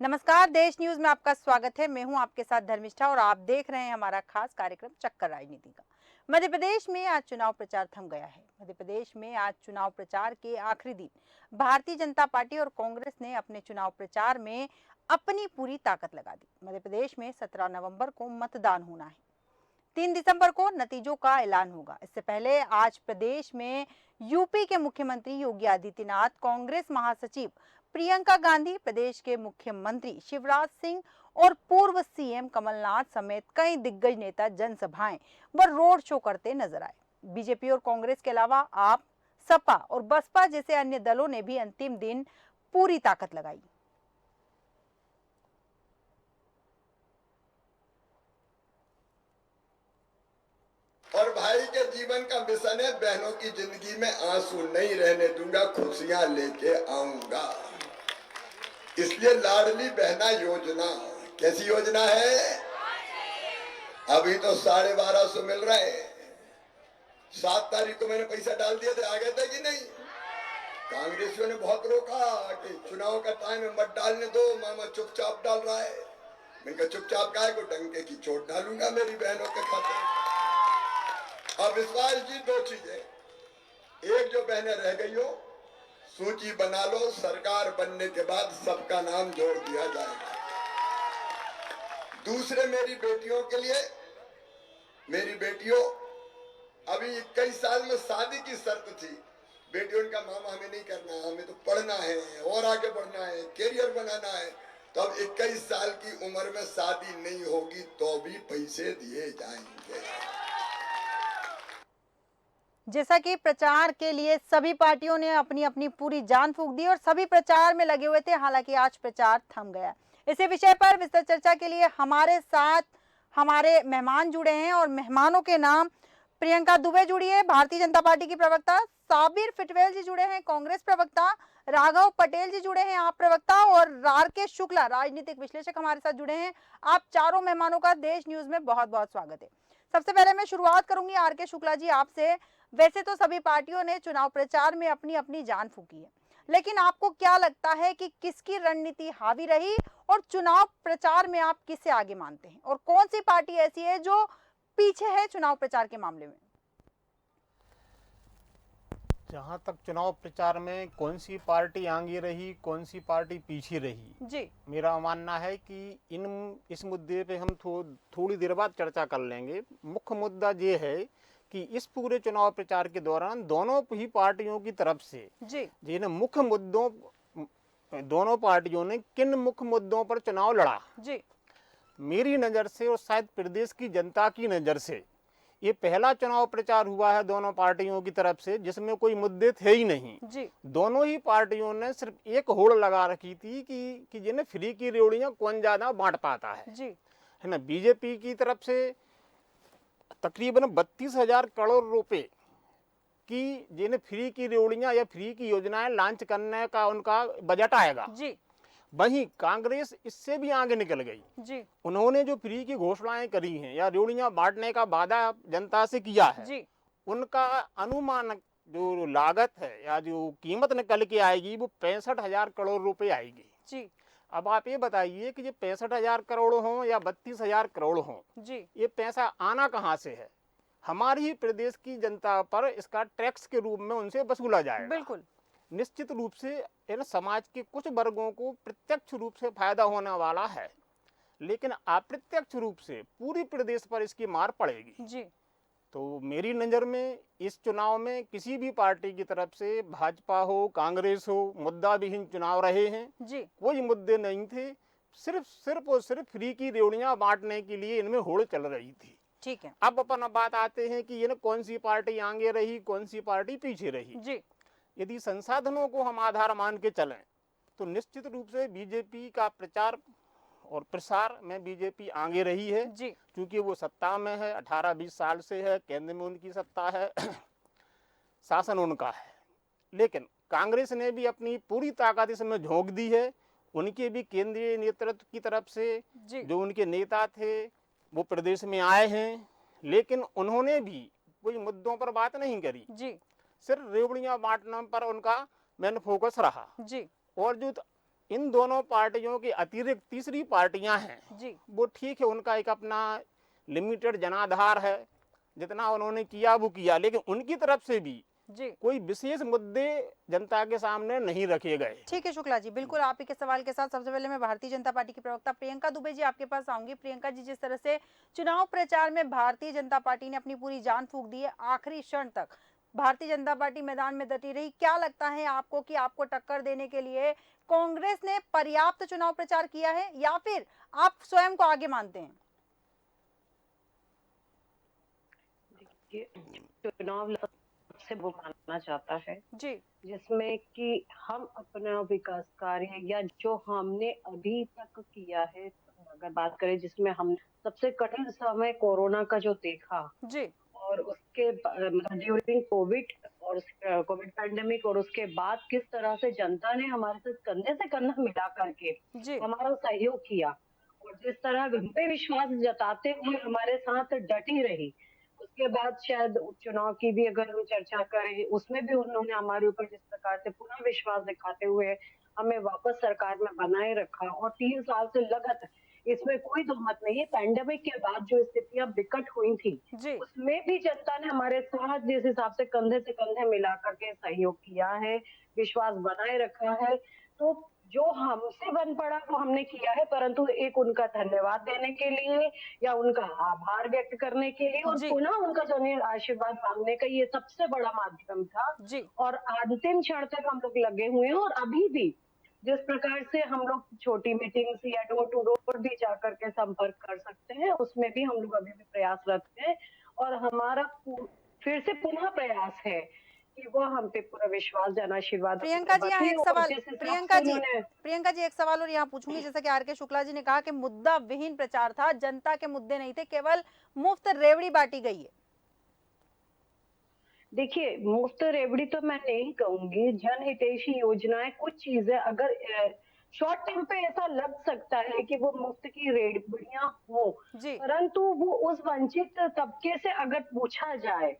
नमस्कार, देश न्यूज में आपका स्वागत है। मैं हूं आपके साथ धर्मिष्ठा और आप देख रहे हैं हमारा खास कार्यक्रम चक्कर राजनीति का। मध्य प्रदेश में आज चुनाव प्रचार थम गया है। मध्य प्रदेश में आज चुनाव प्रचार के आखिरी दिन भारतीय जनता पार्टी और कांग्रेस ने अपने चुनाव प्रचार में अपनी पूरी ताकत लगा दी। मध्य प्रदेश में 17 नवंबर को मतदान होना है। 3 दिसंबर को नतीजों का ऐलान होगा। इससे पहले आज प्रदेश में यूपी के मुख्यमंत्री योगी आदित्यनाथ, कांग्रेस महासचिव प्रियंका गांधी, प्रदेश के मुख्यमंत्री शिवराज सिंह और पूर्व सीएम कमलनाथ समेत कई दिग्गज नेता जनसभाएं व रोड शो करते नजर आए। बीजेपी और कांग्रेस के अलावा आप, सपा और बसपा जैसे अन्य दलों ने भी अंतिम दिन पूरी ताकत लगाई। और भाई के जीवन का मिशन है, बहनों की जिंदगी में आंसू नहीं रहने दूंगा, खुशियां लेके आऊंगा। इसलिए लाडली बहना योजना, कैसी योजना है? अभी तो 1250 मिल रहे हैं। 7 तारीख को मैंने पैसा डाल दिया थे, आ गए थे कि नहीं? कांग्रेसियों ने बहुत रोका कि चुनाव का टाइम है, मत डालने दो, मामा चुपचाप डाल रहा है। मैंने कहा चुपचाप काय को, डंके की चोट डालूंगा मेरी बहनों के खाते में। अब विश्वास जी, 2 चीजें। एक, जो बहनें रह गई हो सूची बना लो, सरकार बनने के बाद सबका नाम जोड़ दिया जाएगा। दूसरे, मेरी बेटियों के लिए, मेरी बेटियों, अभी 21 साल में शादी की शर्त थी। बेटियों का मामा हमें नहीं करना, हमें तो पढ़ना है और आगे बढ़ना है, कैरियर बनाना है। तो अब 21 साल की उम्र में शादी नहीं होगी तो भी पैसे दिए जाएंगे। जैसा कि प्रचार के लिए सभी पार्टियों ने अपनी अपनी पूरी जान फूंक दी और सभी प्रचार में लगे हुए थे। हालांकि आज प्रचार थम गया। इसी विषय पर विस्तृत चर्चा के लिए हमारे साथ हमारे मेहमान जुड़े हैं और मेहमानों के नाम प्रियंका दुबे जुड़ी है, भारतीय जनता पार्टी की प्रवक्ता, साबिर फिटवेल जी जुड़े हैं, कांग्रेस प्रवक्ता, राघव पटेल जी जुड़े हैं, आप प्रवक्ता, और आर के शुक्ला, राजनीतिक विश्लेषक हमारे साथ जुड़े हैं। आप चारों मेहमानों का देश न्यूज में बहुत बहुत स्वागत है। सबसे पहले मैं शुरुआत करूंगी आर के शुक्ला जी आपसे। वैसे तो सभी पार्टियों ने चुनाव प्रचार में अपनी अपनी जान फूंकी है, लेकिन आपको क्या लगता है कि किसकी रणनीति हावी रही और चुनाव प्रचार में आप किसे आगे मानते हैं, और कौन सी पार्टी ऐसी है जो पीछे है चुनाव प्रचार के मामले में? जहाँ तक चुनाव प्रचार में कौन सी पार्टी आगे रही, कौन सी पार्टी पीछे रही, जी, मेरा मानना है कि इस मुद्दे पे हम थोड़ी देर बाद चर्चा कर लेंगे। मुख्य मुद्दा ये है कि इस पूरे चुनाव प्रचार के दौरान दोनों ही पार्टियों की तरफ से जी, दोनों पार्टियों ने किन मुख्य मुद्दों पर चुनाव लड़ा। जी, मेरी नज़र से और शायद प्रदेश की जनता की नज़र से ये पहला चुनाव प्रचार हुआ है दोनों पार्टियों की तरफ से जिसमें कोई मुद्दे थे ही नहीं। जी, दोनों ही पार्टियों ने सिर्फ एक होड़ लगा रखी थी कि जिन्हें फ्री की रेवड़ियां कौन ज्यादा बांट पाता है ना। बीजेपी की तरफ से तकरीबन 32,000 करोड़ रुपए की जिन्हें फ्री की रेवड़ियां या फ्री की योजनाएं लॉन्च करने का उनका बजट आएगा जी, वहीं कांग्रेस इससे भी आगे निकल गई। जी, उन्होंने जो फ्री की घोषणाएं करी हैं या रेवड़ियां बांटने का वादा जनता से किया है, जी, उनका अनुमान जो लागत है या जो कीमत निकल के आएगी वो 65,000 करोड़ रुपए आएगी। जी, अब आप ये बताइए कि ये 65,000 करोड़ हों या 32,000 करोड़ हों, जी, ये पैसा आना कहाँ से है? हमारी ही प्रदेश की जनता पर इसका टैक्स के रूप में उनसे वसूला जाएगा। बिल्कुल, निश्चित रूप से इन समाज के कुछ वर्गों को प्रत्यक्ष रूप से फायदा होने वाला है, लेकिन अप्रत्यक्ष रूप से पूरी प्रदेश पर इसकी मार पड़ेगी। जी, तो मेरी नज़र में इस चुनाव में किसी भी पार्टी की तरफ से, भाजपा हो कांग्रेस हो, मुद्दा विहीन चुनाव रहे हैं। जी, कोई मुद्दे नहीं थे, सिर्फ और सिर्फ फ्री की रेवड़ियां बांटने के लिए इनमें होड़ चल रही थी। ठीक है, अब अपन बात आते हैं कि ये कौन सी पार्टी आगे रही, कौन सी पार्टी पीछे रही। जी, यदि संसाधनों को हम आधार मान के चलें तो निश्चित रूप से बीजेपी का प्रचार और प्रसार में बीजेपी आगे रही है, जी, क्योंकि वो सत्ता में है, 18-20 साल से है, केंद्र में उनकी सत्ता है, शासन उनका है। लेकिन कांग्रेस ने भी अपनी पूरी ताकत इसमें झोंक दी है। उनके भी केंद्रीय नेतृत्व की तरफ से जी, जो उनके नेता थे वो प्रदेश में आए हैं, लेकिन उन्होंने भी कोई मुद्दों पर बात नहीं करी। जी, सिर्फ रेवड़ियां बांटने पर उनका मेन फोकस रहा। जी, और जो इन दोनों पार्टियों की अतिरिक्त तीसरी पार्टियां हैं जी वो ठीक है, उनका एक अपना लिमिटेड जनाधार है, जितना उन्होंने किया वो किया, लेकिन उनकी तरफ से भी जी कोई विशेष मुद्दे जनता के सामने नहीं रखे गए। ठीक है शुक्ला जी, बिल्कुल आप ही के सवाल के साथ सबसे पहले मैं भारतीय जनता पार्टी की प्रवक्ता प्रियंका दुबे जी आपके पास आऊंगी। प्रियंका जी, जिस तरह से चुनाव प्रचार में भारतीय जनता पार्टी ने अपनी पूरी जान फूंक दी है, आखिरी क्षण तक भारतीय जनता पार्टी मैदान में डटी रही, क्या लगता है आपको कि आपको टक्कर देने के लिए कांग्रेस ने पर्याप्त चुनाव प्रचार किया है या फिर आप स्वयं को आगे मानते हैं? चुनाव से वो मानना चाहता है जी जिसमें कि हम अपना विकास कार्य या जो हमने अभी तक किया है, अगर बात करें जिसमें हम सबसे कठिन समय कोरोना का जो देखा जी और उसके ड्यूरिंग कोविड और कोविड पैंडेमिक और उसके बाद किस तरह से जनता ने हमारे साथ कंधे से कंधा मिला करके जी हमारा सहयोग किया और जिस तरह हम पे विश्वास जताते हुए हमारे साथ डटी रही। उसके बाद शायद उपचुनाव की भी अगर हम चर्चा करें, उसमें भी उन्होंने हमारे ऊपर जिस प्रकार से पुनः विश्वास दिखाते हुए हमें वापस सरकार में बनाए रखा और 3 साल से लगातार, इसमें कोई दो मत नहीं है, पैंडेमिक के बाद जो स्थितियां विकट हुई थी जी उसमें भी जनता ने हमारे साथ जिस हिसाब से कंधे मिला करके सहयोग किया है, विश्वास बनाए रखा है। तो जो हमसे बन पड़ा वो हमने किया है, परंतु एक उनका धन्यवाद देने के लिए या उनका आभार व्यक्त करने के लिए और जी पुनः उनका जो आशीर्वाद मांगने का ये सबसे बड़ा माध्यम था। जी और अंतिम क्षण तक हम लोग लगे हुए हैं और अभी भी जिस प्रकार से हम लोग छोटी मीटिंग्स या डोर टू डोर भी जाकर के संपर्क कर सकते हैं, उसमें भी हम लोग अभी भी प्रयासरत हैं और हमारा फिर से पुनः प्रयास है कि वो हम पे पूरा विश्वास जन आशीर्वाद प्रियंका जी, यहाँ बरते एक और सवाल, जिस हिसाब से प्रियंका जी एक सवाल और यहाँ पूछूंगी, जैसा कि आर के शुक्ला जी ने कहा कि मुद्दा विहीन प्रचार था, जनता के मुद्दे नहीं थे, केवल मुफ्त रेवड़ी बांटी गई है। देखिए, मुफ्त रेवड़ी तो मैं नहीं कहूंगी, जनहितैषी योजनाएं कुछ चीजें अगर शॉर्ट टाइम पे ऐसा लग सकता है कि वो मुफ्त की रेवड़ियां हो, जी परंतु वो उस वंचित तबके से अगर पूछा जाए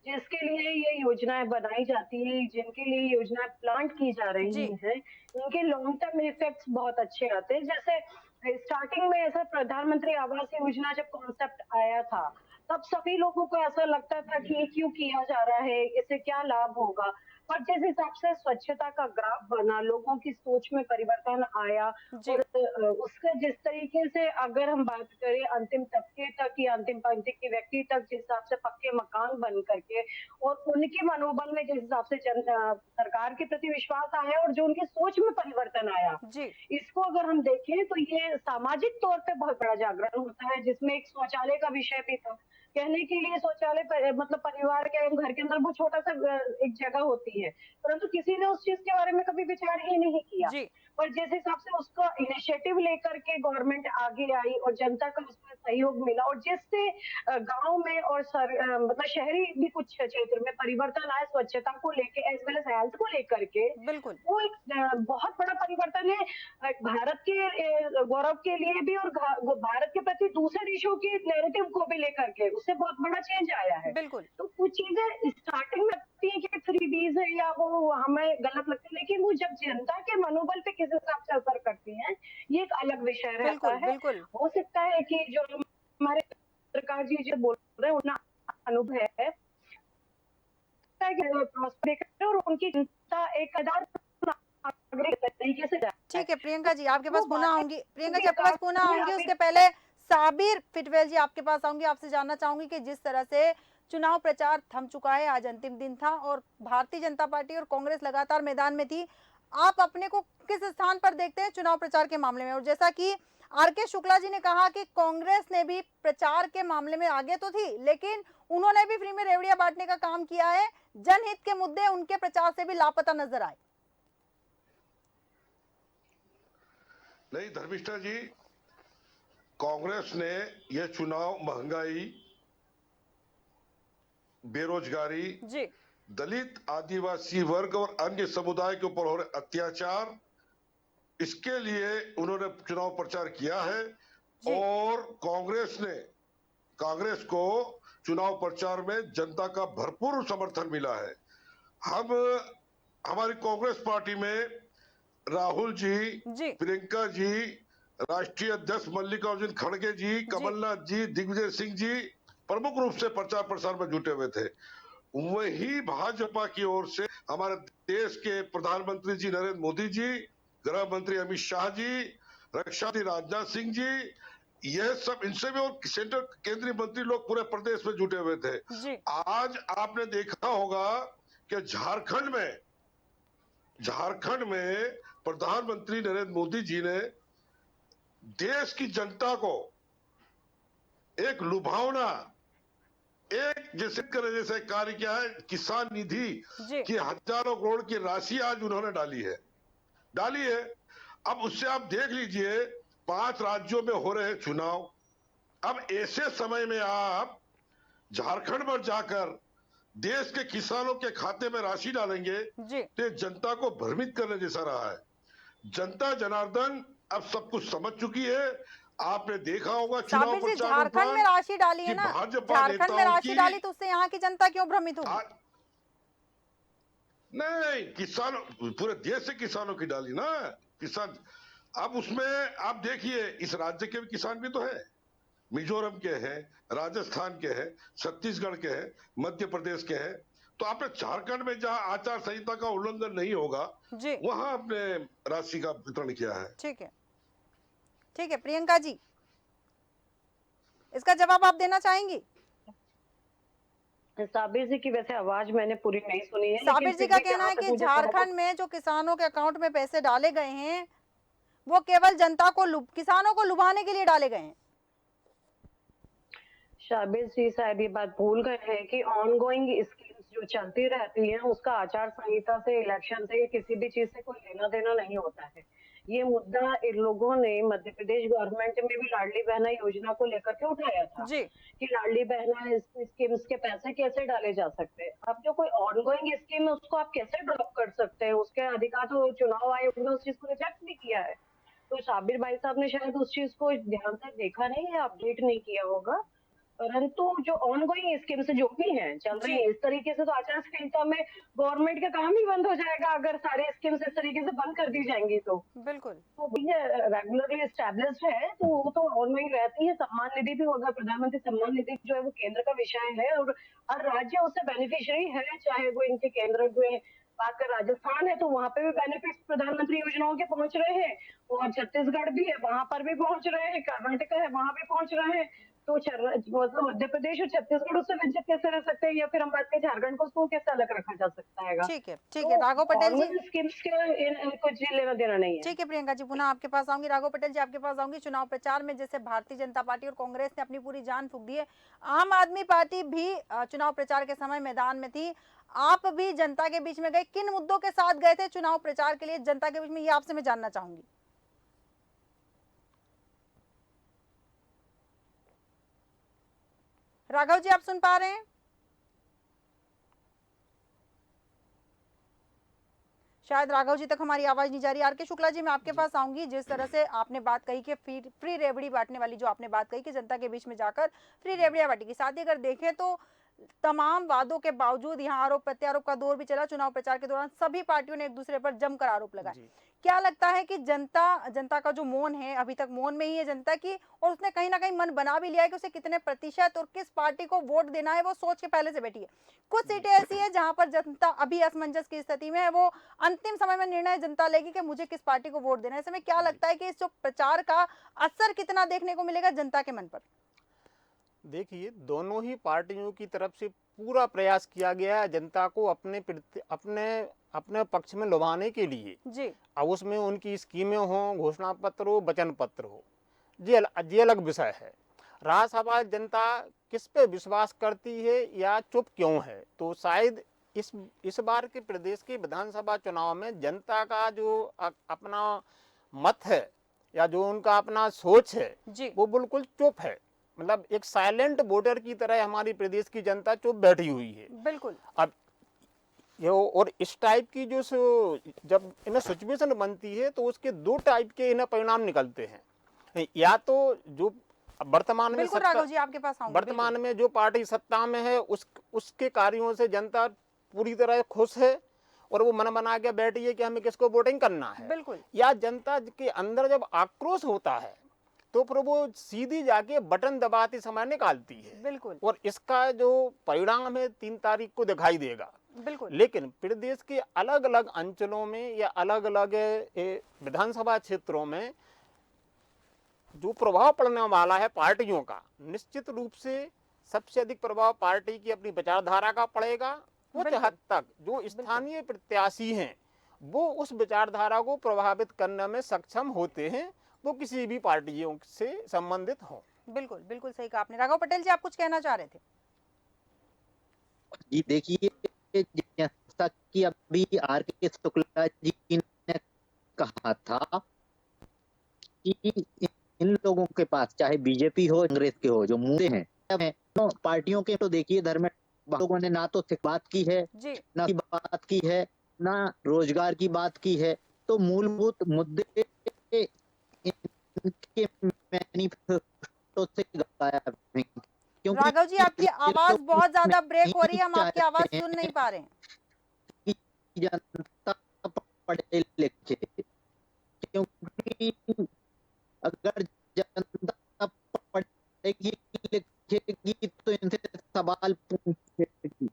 जिसके लिए ये योजनाएं बनाई जाती है, जिनके लिए योजनाएं प्लांट की जा जी रही हैं, इनके लॉन्ग टर्म इफेक्ट्स बहुत अच्छे आते हैं। जैसे स्टार्टिंग में ऐसा प्रधानमंत्री आवास योजना जब कॉन्सेप्ट आया था, तब सभी लोगों को ऐसा लगता था कि ये क्यों किया जा रहा है, इससे क्या लाभ होगा, पर जिस हिसाब से स्वच्छता का ग्राफ बना, लोगों की सोच में परिवर्तन आया जी और उसका जिस तरीके से अगर हम बात करें अंतिम तबके तक या अंतिम पंक्ति के व्यक्ति तक जिस हिसाब से पक्के मकान बन करके और उनके मनोबल में जिस हिसाब से सरकार के प्रति विश्वास आया और जो उनकी सोच में परिवर्तन आया, जी इसको अगर हम देखें तो ये सामाजिक तौर पे बहुत बड़ा जागरण होता है, जिसमें एक शौचालय का विषय भी था। कहने के लिए शौचालय मतलब परिवार के घर के अंदर वो छोटा सा एक जगह होती है, परंतु किसी ने उस चीज के बारे में कभी विचार ही नहीं किया। जी पर जिस हिसाब से उसका इनिशिएटिव लेकर के गवर्नमेंट आगे आई और जनता का उसमें सहयोग मिला और जिससे गांव में और मतलब शहरी भी कुछ क्षेत्र में परिवर्तन आया स्वच्छता को लेके एज वेल एज हेल्थ को लेकर के, बिल्कुल वो एक बहुत बड़ा परिवर्तन है भारत के गौरव के लिए भी और भारत के प्रति दूसरे देशों के नैरेटिव को भी लेकर के, उससे बहुत बड़ा चेंज आया है। बिल्कुल तो कुछ चीजें स्टार्टिंग में लगती है कि फ्रीबीज है या वो हमें गलत लगती है, लेकिन वो जब जनता के मनोबल पे किस हिसाब से असर करती है, ये एक अलग विषय रहता बिल्कुल है। बिल्कुल हो सकता है कि जो हमारे सरकार जी जो बोल रहे हैं उनका अनुभव है और उनकी चिंता एक तरीके से ठीक है प्रियंका जी, आपके पास वो पुनः बातें आऊंगी, प्रियंका जी आपके पास पुनः आऊंगी, उसके पहले साबिर फिटवेल जी आपके पास आऊंगी। आपसे जानना चाहूंगी कि जिस तरह से चुनाव प्रचार थम चुका है, आज अंतिम दिन था और भारतीय जनता पार्टी और कांग्रेस लगातार मैदान में थी, आप अपने को किस स्थान पर देखते हैं चुनाव प्रचार के मामले में? और जैसा कि आर के शुक्ला जी ने कहा कि कांग्रेस ने भी प्रचार के मामले में आगे तो थी, लेकिन उन्होंने भी फ्री में रेवड़ियां बांटने का काम किया है, जनहित के मुद्दे उनके प्रचार से भी लापता नजर आए। नहीं धर्मिष्ठा जी, कांग्रेस ने यह चुनाव महंगाई, बेरोजगारी, जी दलित आदिवासी वर्ग और अन्य समुदाय के ऊपर हो रहे अत्याचार, इसके लिए उन्होंने चुनाव प्रचार किया है और कांग्रेस को चुनाव प्रचार में जनता का भरपूर समर्थन मिला है। हमारी कांग्रेस पार्टी में राहुल जी, जी प्रियंका जी, राष्ट्रीय अध्यक्ष मल्लिकार्जुन खड़गे जी, कमलनाथ जी, दिग्विजय सिंह जी प्रमुख रूप से प्रचार प्रसार में जुटे हुए थे। वही भाजपा की ओर से हमारे देश के प्रधानमंत्री जी नरेंद्र मोदी जी, गृह मंत्री अमित शाह जी, रक्षा मंत्री राजनाथ सिंह जी, यह सब इनसे भी और सेंट्रल केंद्रीय मंत्री लोग पूरे प्रदेश में जुटे हुए थे। जी आज आपने देखा होगा कि झारखंड में प्रधानमंत्री नरेंद्र मोदी जी ने देश की जनता को एक लुभावना, एक जैसे कार्य किया है। किसान निधि जी की हजारों करोड़ की राशि आज उन्होंने डाली है। अब उससे आप देख लीजिए 5 राज्यों में हो रहे चुनाव। अब ऐसे समय में आप झारखंड पर जाकर देश के किसानों के खाते में राशि डालेंगे जी तो ये जनता को भ्रमित करने जैसा रहा है। जनता जनार्दन अब सब कुछ समझ चुकी है। आपने देखा होगा चुनाव साबिर जी, प्रचार झारखंड में राशि डाली है कि ना, भाजपा झारखंड में नेताओं राशि की डाली तो उससे यहाँ की जनता क्यों भ्रमित होगी? नहीं, किसानों, पूरे देश से किसानों की डाली ना किसान। अब उसमें आप देखिए इस राज्य के भी किसान भी तो है, मिजोरम के हैं, राजस्थान के हैं, छत्तीसगढ़ के हैं, मध्य प्रदेश के हैं। तो आपने झारखंड में जहां आचार संहिता का उल्लंघन नहीं होगा जी वहां आपने राशि का वितरण किया है। ठीक है प्रियंका जी, इसका जवाब आप देना चाहेंगी? साबिर जी की वैसे आवाज मैंने पूरी नहीं सुनी है, साबिर लेकिन जी फिर का भी कहना जहां है तक कि मुझे झारखंड में जो किसानों के अकाउंट में पैसे डाले गए हैं वो केवल जनता को किसानों को लुभाने के लिए डाले गए हैं। शाबिर जी शायद ये बात भूल गए हैं कि ऑनगोइंग स्कीम्स जो चलती रहती हैं उसका आचार संहिता से, इलेक्शन से, किसी भी चीज से कोई लेना देना नहीं होता है। ये मुद्दा इन लोगों ने मध्य प्रदेश गवर्नमेंट में भी लाडली बहना योजना को लेकर के उठाया था जी कि लाडली बहना स्कीम्स के पैसे कैसे डाले जा सकते हैं। अब जो कोई ऑनगोइंग स्कीम है उसको आप कैसे ड्रॉप कर सकते हैं? उसके अधिकार तो चुनाव आयोग ने उस चीज को रिजेक्ट भी किया है। तो साबिर भाई साहब ने शायद उस चीज को ध्यान से देखा नहीं है, अपडेट नहीं किया होगा। परंतु जो ऑनगोइंग स्कीम्स जो भी हैं चल रही है इस तरीके से तो आचार संहिता में गवर्नमेंट का काम ही बंद हो जाएगा अगर सारे स्कीम्स इस तरीके से बंद कर दी जाएंगी तो बिल्कुल तो रेगुलरली एस्टैब्लिश्ड है तो वो तो ऑनगोइंग रहती है। सम्मान निधि भी होगा, प्रधानमंत्री सम्मान निधि जो है वो केंद्र का विषय है और हर राज्य उससे बेनिफिशियरी है, चाहे वो इनके केंद्र में बात कर राजस्थान है तो वहां पे भी बेनिफिट्स प्रधानमंत्री योजनाओं के पहुंच रहे हैं और छत्तीसगढ़ भी है वहां पर भी पहुंच रहे हैं, कर्नाटक है वहां भी पहुंच रहे हैं। तो मतलब मध्य प्रदेश और छत्तीसगढ़ उससे वंचित कैसे रह सकते हैं या फिर हम बात करें झारखंड को उसको कैसे अलग रखा जा सकता है? ठीक है राघव पटेल जी, स्कीम्स के कुछ लेना देना नहीं है। ठीक है प्रियंका जी, पुनः आपके पास आऊंगी। राघव पटेल जी आपके पास आऊंगी। चुनाव प्रचार में जैसे भारतीय जनता पार्टी और कांग्रेस ने अपनी पूरी जान फूंक दी है, आम आदमी पार्टी भी चुनाव प्रचार के समय मैदान में थी। आप भी जनता के बीच में गए, किन मुद्दों के साथ गए थे चुनाव प्रचार के लिए जनता के बीच में, ये आपसे मैं जानना चाहूंगी। राघव जी आप सुन पा रहे हैं? शायद राघव जी तक हमारी आवाज नहीं जा रही। आर के शुक्ला जी मैं आपके पास आऊंगी। जिस तरह से आपने बात कही कि फ्री रेवड़ी बांटने वाली जो आपने बात कही कि जनता के बीच में जाकर फ्री रेवड़ियां बांटी, साथ ही अगर देखें तो तमाम वादों के बावजूद यहाँ आरोप प्रत्यारोप का दौर भी चला। चुनाव प्रचार के दौरान सभी पार्टियों ने एक दूसरे पर जमकर आरोप लगाए। क्या लगता है कि जनता का जो मौन है अभी तक मौन में ही है जनता की, और उसने कहीं ना कहीं मन बना भी लिया है कि उसे कितने प्रतिशत और किस पार्टी को वोट देना है, वो सोच के पहले से बैठी है। कुछ सीटें ऐसी है जहां पर जनता अभी असमंजस की स्थिति में है, वो अंतिम समय में निर्णय जनता लेगी कि मुझे किस पार्टी को वोट देना है। ऐसे में क्या लगता है कि इस जो प्रचार का असर कितना देखने को मिलेगा जनता के मन पर? देखिए, दोनों ही पार्टियों की तरफ से पूरा प्रयास किया गया है जनता को अपने पक्ष में लुभाने के लिए जी। अब उसमें उनकी स्कीमें हो, घोषणा पत्र हो, वचन पत्र हो, ये अलग विषय है। रहा सवाल जनता किस पे विश्वास करती है या चुप क्यों है, तो शायद इस बार के प्रदेश के विधानसभा चुनाव में जनता का जो अपना मत है या जो उनका अपना सोच है वो बिल्कुल चुप है। मतलब एक साइलेंट वोटर की तरह हमारी प्रदेश की जनता चुप बैठी हुई है। बिल्कुल। अब ये और इस टाइप की जो जब इन्हें सिचुएशन बनती है तो उसके दो टाइप के इन्हें परिणाम निकलते हैं। या तो जो वर्तमान में राघव जी आपके पास आऊंगी। वर्तमान में जो पार्टी सत्ता में है उसके कार्यों से जनता पूरी तरह खुश है और वो मन बना के बैठी है कि हमें किसको वोटिंग करना है। बिल्कुल। या जनता के अंदर जब आक्रोश होता है तो फिर वो सीधी जाके बटन दबाती समय निकालती है। बिल्कुल। और इसका जो परिणाम है 3 तारीख को दिखाई देगा। बिल्कुल। लेकिन प्रदेश के अलग अलग अंचलों में या अलग अलग विधानसभा क्षेत्रों में जो प्रभाव पड़ने वाला है पार्टियों का, निश्चित रूप से सबसे अधिक प्रभाव पार्टी की अपनी विचारधारा का पड़ेगा। कुछ हद तक जो स्थानीय प्रत्याशी हैं वो उस विचारधारा को प्रभावित करने में सक्षम होते हैं, वो किसी भी पार्टियों से संबंधित हो। बिल्कुल बिल्कुल सही कहा आपने। राघव पटेल जी, आप कुछ कहना चाह रहे थे? जी देखिए, जैसा कि अभी आर.के. शुक्ला जी ने कहा था कि इन लोगों के पास चाहे बीजेपी हो कांग्रेस के हो, जो मुद्दे हैं तो पार्टियों के, तो देखिए धर्मेंद्र लोगों ने ना तो बात की है, ना की बात की है, ना रोजगार की बात की है। तो मूलभूत मुद्दे इनके मैनिफेस्टो से गायब हैं। राघव जी, आपकी आवाज बहुत ज्यादा ब्रेक हो रही है, हम आपकी आवाज सुन नहीं पा रहे हैं। जनता पढ़े लिखे, क्योंकि अगर जनता पढ़ेगी लिखेगी तो इनसे सवाल पूछेगी।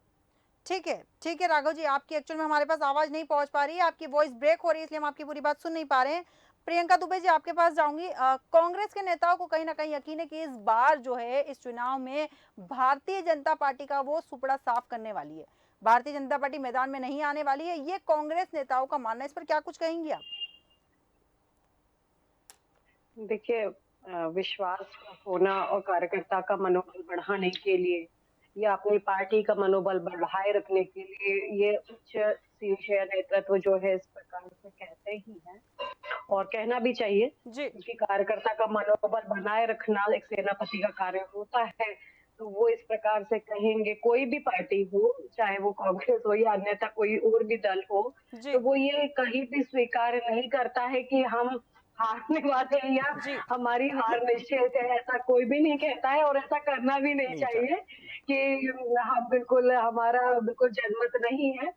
ठीक है राघव जी, आपकी एक्चुअल में हमारे पास आवाज नहीं पहुंच पा रही है, आपकी वॉइस ब्रेक हो रही है, इसलिए हम आपकी पूरी बात सुन नहीं पा रहे हैं। प्रियंका दुबे जी, आपके पास जाऊंगी। कांग्रेस के नेताओं को कहीं ना कहीं यकीन है कि इस बार जो है इस चुनाव में भारतीय जनता पार्टी का वो सुपड़ा साफ करने वाली है, भारतीय जनता पार्टी मैदान में नहीं आने वाली है, ये कांग्रेस नेताओं का मानना है। इस पर क्या कुछ कहेंगी आप? देखिए, विश्वास होना और कार्यकर्ता का मनोबल बढ़ाने के लिए या अपनी पार्टी का मनोबल बढ़ाए रखने के लिए ये उच्च शीर्ष नेतृत्व जो है इस प्रकार से कहते ही हैं, और कहना भी चाहिए, क्योंकि कार्यकर्ता का मनोबल बनाए रखना एक सेनापति का कार्य होता है। तो वो इस प्रकार से कहेंगे, कोई भी पार्टी हो, चाहे वो कांग्रेस हो या अन्यथा कोई और भी दल हो, तो वो ये कहीं भी स्वीकार नहीं करता है कि हम हारने वाले हैं या हमारी हार निश्चित है, ऐसा कोई भी नहीं कहता है और ऐसा करना भी नहीं चाहिए कि हम बिल्कुल, हमारा बिल्कुल जनमत नहीं है।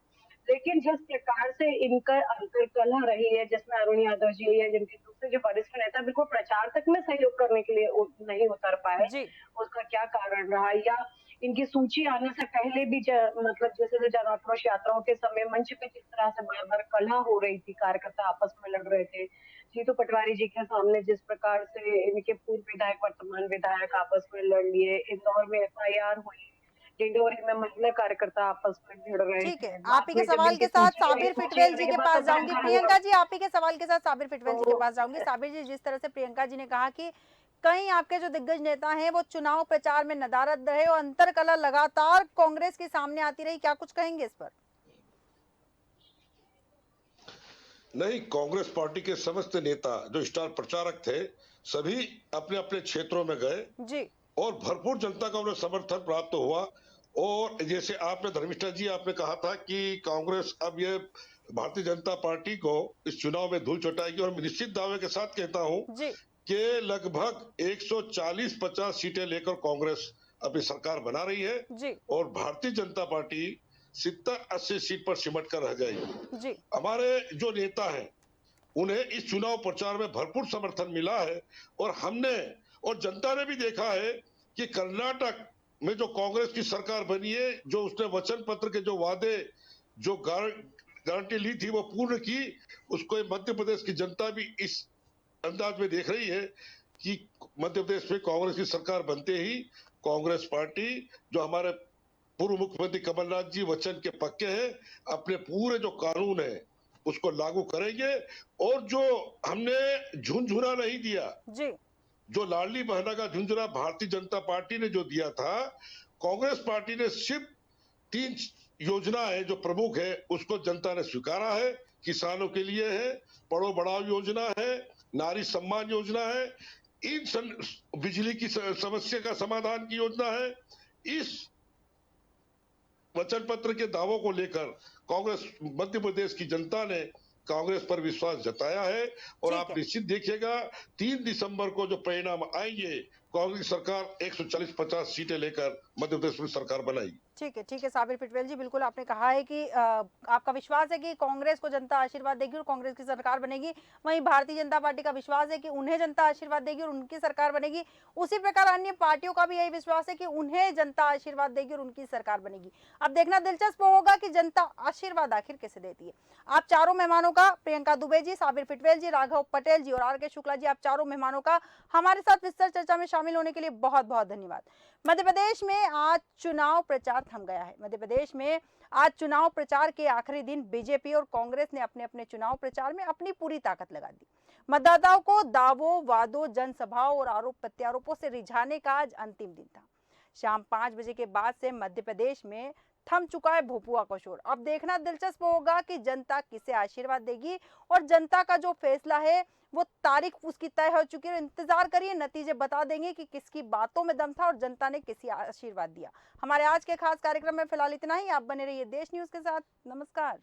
लेकिन जिस प्रकार से इनका अंतर्कलह रही है, जिसमें अरुण यादव जी या जिनके दूसरे जो वरिष्ठ नेता बिल्कुल प्रचार तक में सहयोग करने के लिए नहीं उतर पाए, उसका क्या कारण रहा, या इनकी सूची आने से पहले भी मतलब जैसे जन आक्रोश यात्राओं के समय मंच पे जिस तरह से बार बार कलह हो रही थी, कार्यकर्ता आपस में लड़ रहे थे, जीतू पटवारी जी के सामने जिस प्रकार से इनके पूर्व विधायक वर्तमान विधायक आपस में लड़ लिए, इंदौर में FIR हुई, डिंडोरी में महिला कार्यकर्ता आपस में भिड़ रहे। ठीक है, आप ही के सवाल के साथ साबिर फिटवेल जी के पास जाऊंगी। प्रियंका जी, आप ही के सवाल के साथ साबिर फिटवेल जी के पास जाऊंगी। साबिर जी, जिस तरह से प्रियंका जी ने कहा कि कहीं आपके जो दिग्गज नेता हैं वो चुनाव प्रचार में नदारद रहे और अंतरकलह लगातार कांग्रेस के सामने आती रही, क्या कुछ कहेंगे इस पर? नहीं, कांग्रेस पार्टी के समस्त नेता जो स्टार प्रचारक थे सभी अपने अपने क्षेत्रों में गए जी, और भरपूर जनता का उन्हें समर्थन प्राप्त हुआ। और जैसे आपने धर्मिष्ठा जी आपने कहा था कि कांग्रेस अब ये भारतीय जनता पार्टी को इस चुनाव में धूल चटाएगी, और मैं निश्चित दावे के साथ कहता हूं कि लगभग 140-50 सीटें लेकर कांग्रेस अपनी सरकार बना रही है जी, और भारतीय जनता पार्टी 70-80 सीट पर सिमट कर रह जाएगी जी। हमारे जो नेता हैं उन्हें इस चुनाव प्रचार में भरपूर समर्थन मिला है, और हमने और जनता ने भी देखा है कि कर्नाटक में जो कांग्रेस की सरकार बनी है, जो उसने वचन पत्र के जो वादे जो गारंटी ली थी वो पूर्ण की, उसको मध्य प्रदेश की जनता भी इस अंदाज में देख रही है कि मध्य प्रदेश में कांग्रेस की सरकार बनते ही कांग्रेस पार्टी, जो हमारे पूर्व मुख्यमंत्री कमलनाथ जी वचन के पक्के हैं, अपने पूरे जो कानून है उसको लागू करेंगे। और जो हमने झुंझुना नहीं दिया जी, जो लाडली बहना का झुंझुना भारतीय जनता पार्टी ने जो दिया था, कांग्रेस पार्टी ने सिर्फ 3 योजनाएं जो प्रमुख है उसको जनता ने स्वीकारा है। किसानों के लिए है, पढ़ो बढ़ाओ योजना है, नारी सम्मान योजना है, इन बिजली की समस्या का समाधान की योजना है। इस वचन पत्र के दावों को लेकर कांग्रेस मध्य प्रदेश की जनता ने कांग्रेस पर विश्वास जताया है, और आप निश्चित देखिएगा 3 दिसंबर को जो परिणाम आएंगे, कांग्रेस सरकार 140-50 सीटें लेकर मध्य प्रदेश में सरकार बनाई। ठीक है साबिर पटवेल जी, बिल्कुल आपने कहा है कि आपका विश्वास है कि कांग्रेस को जनता आशीर्वाद देगी और कांग्रेस की सरकार बनेगी। वहीं भारतीय जनता पार्टी का विश्वास है कि उन्हें जनता आशीर्वाद देगी और उनकी सरकार बनेगी। उसी प्रकार अन्य पार्टियों का भी यही विश्वास है कि उन्हें जनता आशीर्वाद देगी और उनकी सरकार बनेगी। अब देखना दिलचस्प होगा कि जनता आशीर्वाद आखिर कैसे देती है। आप चारों मेहमानों का, प्रियंका दुबे जी, साबिर पटवेल जी, राघव पटेल जी और आर.के. शुक्ला जी, आप चारों मेहमानों का हमारे साथ विस्तार चर्चा में शामिल होने के लिए बहुत बहुत धन्यवाद। मध्य प्रदेश में आज चुनाव प्रचार थम गया है। मध्य प्रदेश में आज चुनाव प्रचार के आखिरी दिन बीजेपी और कांग्रेस ने अपने अपने चुनाव प्रचार में अपनी पूरी ताकत लगा दी। मतदाताओं को दावों, वादों, जनसभाओं और आरोप प्रत्यारोपों से रिझाने का आज अंतिम दिन था। शाम 5 बजे के बाद से मध्य प्रदेश में थम चुका है भोपुआ का शोर। अब देखना दिलचस्प होगा कि जनता किसे आशीर्वाद देगी और जनता का जो फैसला है वो तारीख उसकी तय हो चुकी है। इंतजार करिए, नतीजे बता देंगे कि किसकी बातों में दम था और जनता ने किसी आशीर्वाद दिया। हमारे आज के खास कार्यक्रम में फिलहाल इतना ही। आप बने रहिए देश न्यूज के साथ। नमस्कार।